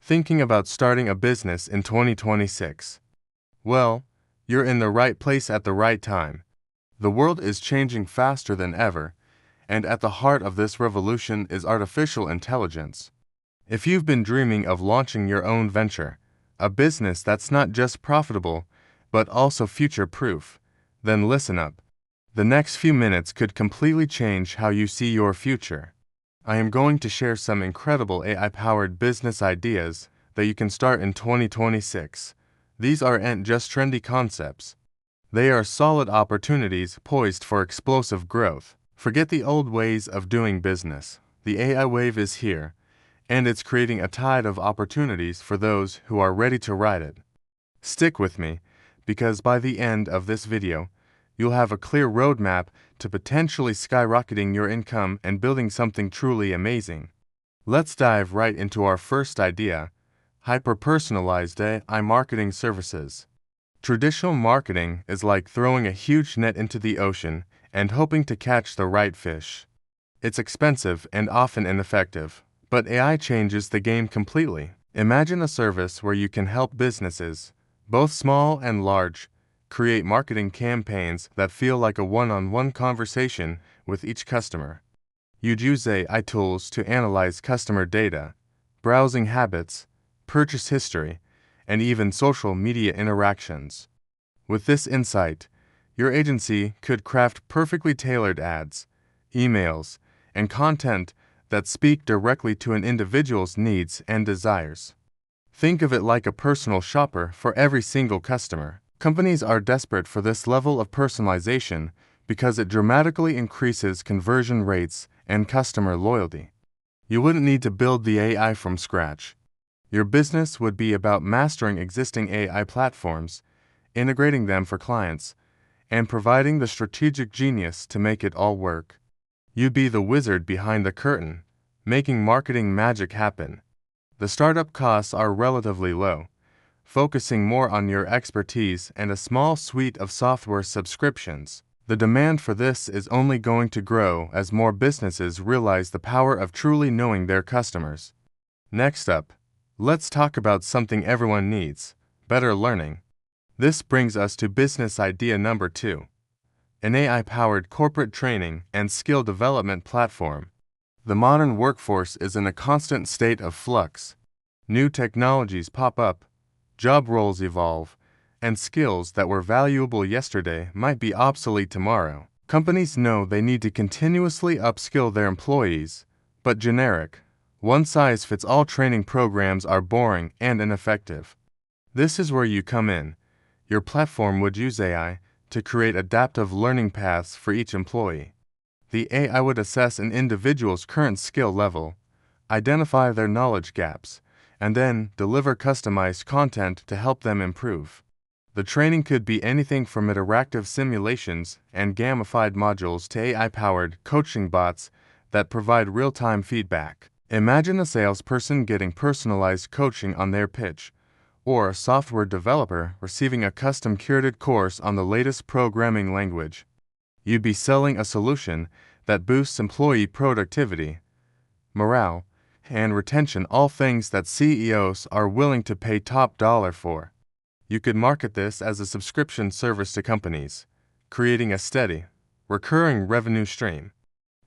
Thinking about starting a business in 2026? Well, you're in the right place at the right time. The world is changing faster than ever, and at the heart of this revolution is artificial intelligence. If you've been dreaming of launching your own venture, a business that's not just profitable, but also future-proof, then listen up. The next few minutes could completely change how you see your future. I am going to share some incredible AI-powered business ideas that you can start in 2026. These aren't just trendy concepts. They are solid opportunities poised for explosive growth. Forget the old ways of doing business. The AI wave is here, and it's creating a tide of opportunities for those who are ready to ride it. Stick with me, because by the end of this video, you'll have a clear roadmap to potentially skyrocketing your income and building something truly amazing. Let's dive right into our first idea: hyper-personalized AI marketing services. Traditional marketing is like throwing a huge net into the ocean and hoping to catch the right fish. It's expensive and often ineffective, but AI changes the game completely. Imagine a service where you can help businesses, both small and large, create marketing campaigns that feel like a one-on-one conversation with each customer. You'd use AI tools to analyze customer data, browsing habits, purchase history, and even social media interactions. With this insight, your agency could craft perfectly tailored ads, emails, and content that speak directly to an individual's needs and desires. Think of it like a personal shopper for every single customer. Companies are desperate for this level of personalization because it dramatically increases conversion rates and customer loyalty. You wouldn't need to build the AI from scratch. Your business would be about mastering existing AI platforms, integrating them for clients, and providing the strategic genius to make it all work. You'd be the wizard behind the curtain, making marketing magic happen. The startup costs are relatively low, focusing more on your expertise and a small suite of software subscriptions. The demand for this is only going to grow as more businesses realize the power of truly knowing their customers. Next up, let's talk about something everyone needs: better learning. This brings us to business idea number 2, an AI-powered corporate training and skill development platform. The modern workforce is in a constant state of flux. New technologies pop up, job roles evolve, and skills that were valuable yesterday might be obsolete tomorrow. Companies know they need to continuously upskill their employees, but generic, one-size-fits-all training programs are boring and ineffective. This is where you come in. Your platform would use AI to create adaptive learning paths for each employee. The AI would assess an individual's current skill level, identify their knowledge gaps, and then deliver customized content to help them improve. The training could be anything from interactive simulations and gamified modules to AI-powered coaching bots that provide real-time feedback. Imagine a salesperson getting personalized coaching on their pitch, or a software developer receiving a custom-curated course on the latest programming language. You'd be selling a solution that boosts employee productivity, morale, and retention, all things that CEOs are willing to pay top dollar for. You could market this as a subscription service to companies, creating a steady, recurring revenue stream.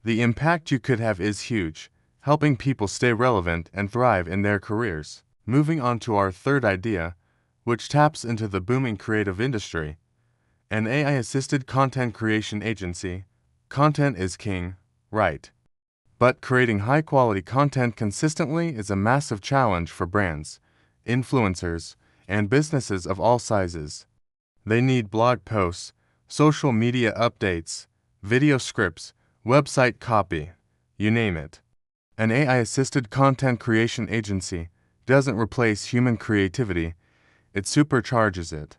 The impact you could have is huge, helping people stay relevant and thrive in their careers. Moving on to our third idea, which taps into the booming creative industry: an AI-assisted content creation agency. Content is king, right? But creating high-quality content consistently is a massive challenge for brands, influencers, and businesses of all sizes. They need blog posts, social media updates, video scripts, website copy, you name it. An AI-assisted content creation agency doesn't replace human creativity, it supercharges it.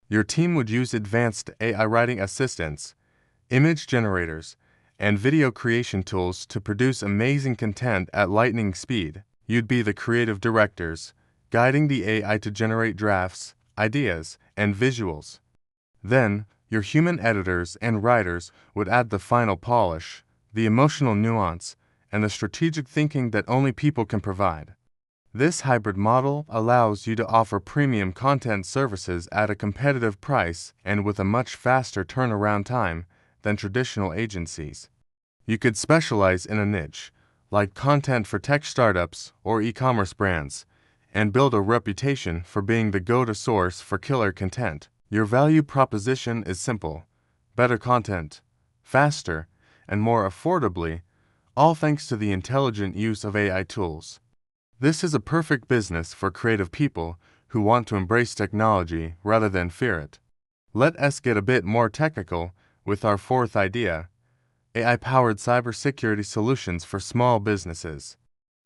Your team would use advanced AI writing assistants, image generators, and video creation tools to produce amazing content at lightning speed. You'd be the creative directors, guiding the AI to generate drafts, ideas, and visuals. Then, your human editors and writers would add the final polish, the emotional nuance, and the strategic thinking that only people can provide. This hybrid model allows you to offer premium content services at a competitive price and with a much faster turnaround time than traditional agencies. You could specialize in a niche, like content for tech startups or e-commerce brands, and build a reputation for being the go-to source for killer content. Your value proposition is simple: better content, faster, and more affordably, all thanks to the intelligent use of AI tools. This is a perfect business for creative people who want to embrace technology rather than fear it. Let us get a bit more technical with our fourth idea: AI-powered cybersecurity solutions for small businesses.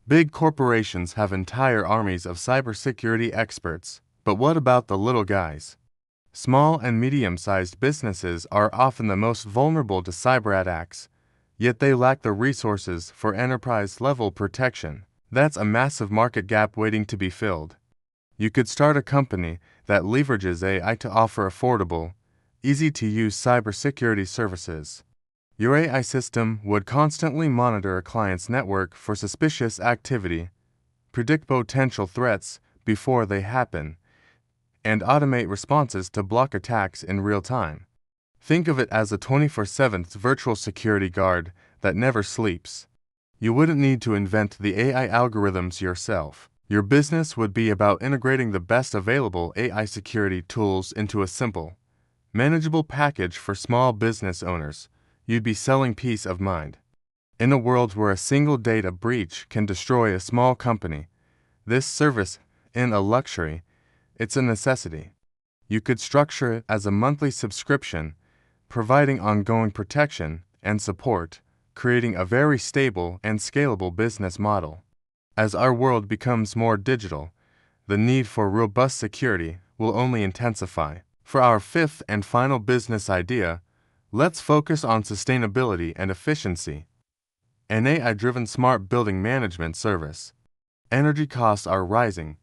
Big corporations have entire armies of cybersecurity experts, but what about the little guys? Small and medium-sized businesses are often the most vulnerable to cyber attacks, yet they lack the resources for enterprise-level protection. That's a massive market gap waiting to be filled. You could start a company that leverages AI to offer affordable, easy-to-use cybersecurity services. Your AI system would constantly monitor a client's network for suspicious activity, predict potential threats before they happen, and automate responses to block attacks in real time. Think of it as a 24/7 virtual security guard that never sleeps. You wouldn't need to invent the AI algorithms yourself. Your business would be about integrating the best available AI security tools into a simple, manageable package for small business owners. You'd be selling peace of mind. In a world where a single data breach can destroy a small company, this service isn't a luxury, it's a necessity. You could structure it as a monthly subscription, providing ongoing protection and support, creating a very stable and scalable business model. As our world becomes more digital, the need for robust security will only intensify. For our fifth and final business idea, let's focus on sustainability and efficiency. An AI-driven smart building management service. Energy costs are rising,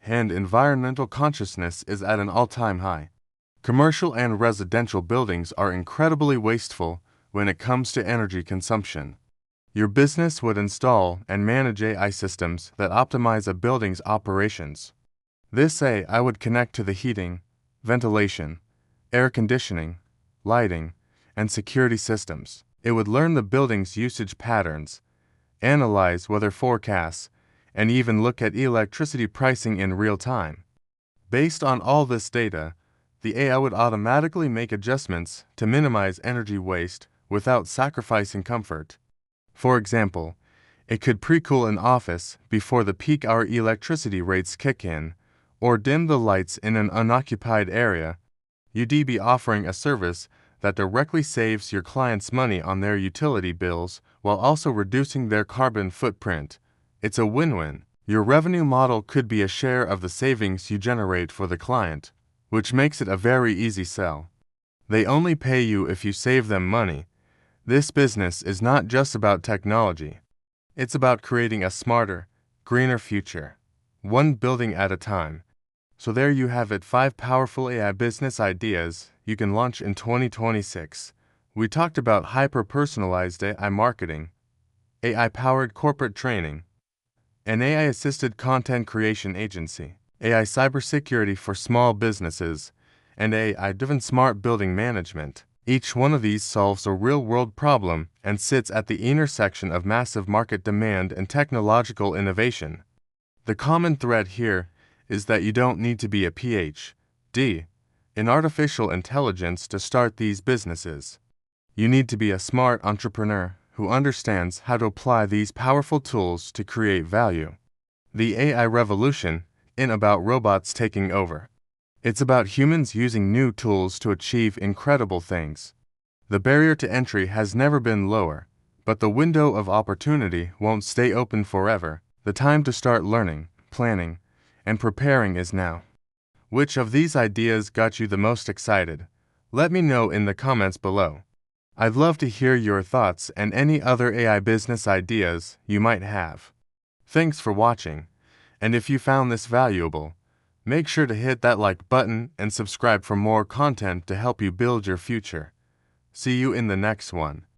and environmental consciousness is at an all-time high. Commercial and residential buildings are incredibly wasteful when it comes to energy consumption. Your business would install and manage AI systems that optimize a building's operations. This AI would connect to the heating, ventilation, air conditioning, lighting, and security systems. It would learn the building's usage patterns, analyze weather forecasts, and even look at electricity pricing in real time. Based on all this data, the AI would automatically make adjustments to minimize energy waste without sacrificing comfort. For example, it could pre-cool an office before the peak hour electricity rates kick in, or dim the lights in an unoccupied area. You'd be offering a service that directly saves your clients money on their utility bills while also reducing their carbon footprint. It's a win-win. Your revenue model could be a share of the savings you generate for the client, which makes it a very easy sell. They only pay you if you save them money. This business is not just about technology. It's about creating a smarter, greener future, one building at a time. So there you have it, 5 powerful AI business ideas you can launch in 2026. We talked about hyper-personalized AI marketing, AI-powered corporate training, an AI-assisted content creation agency, AI cybersecurity for small businesses, and AI-driven smart building management. Each one of these solves a real-world problem and sits at the intersection of massive market demand and technological innovation. The common thread here is that you don't need to be a PhD in artificial intelligence to start these businesses. You need to be a smart entrepreneur who understands how to apply these powerful tools to create value. The AI revolution isn't about robots taking over. It's about humans using new tools to achieve incredible things. The barrier to entry has never been lower, but the window of opportunity won't stay open forever. The time to start learning, planning, and preparing is now. Which of these ideas got you the most excited? Let me know in the comments below. I'd love to hear your thoughts and any other AI business ideas you might have. Thanks for watching, and if you found this valuable, make sure to hit that like button and subscribe for more content to help you build your future. See you in the next one.